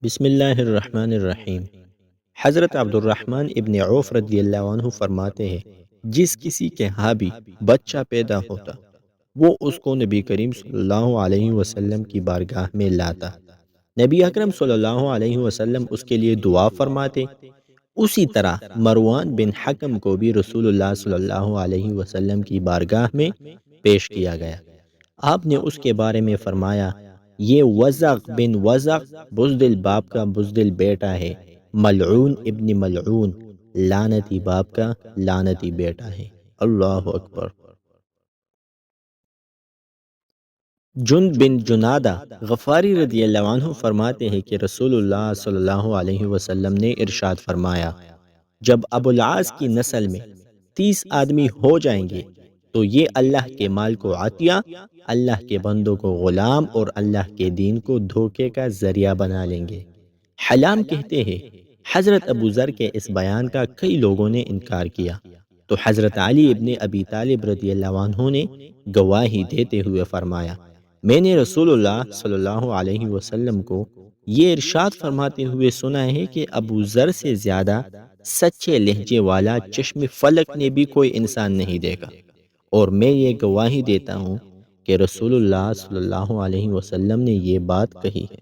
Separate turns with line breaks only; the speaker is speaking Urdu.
بسم اللہ الرحمن الرحیم۔ حضرت عبد الرحمن ابن عوف رضی اللہ عنہ فرماتے ہیں، جس کسی کے ہاں بھی بچہ پیدا ہوتا وہ اس کو نبی کریم صلی اللہ علیہ وسلم کی بارگاہ میں لاتا۔ نبی اکرم صلی اللہ علیہ وسلم اس کے لیے دعا فرماتے۔ اسی طرح مروان بن حکم کو بھی رسول اللہ صلی اللہ علیہ وسلم کی بارگاہ میں پیش کیا گیا۔ آپ نے اس کے بارے میں فرمایا، یہ وزغ بن وزغ بزدل باپ کا بزدل بیٹا ہے، ملعون ابن ملعون لعنتی باپ کا لعنتی بیٹا ہے۔ اللہ اکبر۔ جند بن جنادہ غفاری رضی اللہ عنہ فرماتے ہیں کہ رسول اللہ صلی اللہ علیہ وسلم نے ارشاد فرمایا، جب ابو العاص کی نسل میں 30 آدمی ہو جائیں گے تو یہ اللہ کے مال کو عطیہ، اللہ کے بندوں کو غلام اور اللہ کے دین کو دھوکے کا ذریعہ بنا لیں گے۔ حلام کہتے ہیں، حضرت ابو ذر کے اس بیان کا کئی لوگوں نے انکار کیا تو حضرت علی ابن ابی طالب رضی اللہ عنہ نے گواہی دیتے ہوئے فرمایا، میں نے رسول اللہ صلی اللہ علیہ وسلم کو یہ ارشاد فرماتے ہوئے سنا ہے کہ ابو ذر سے زیادہ سچے لہجے والا چشم فلک نے بھی کوئی انسان نہیں دیکھا، اور میں یہ گواہی دیتا ہوں کہ رسول اللہ صلی اللہ علیہ وسلم نے یہ بات کہی ہے۔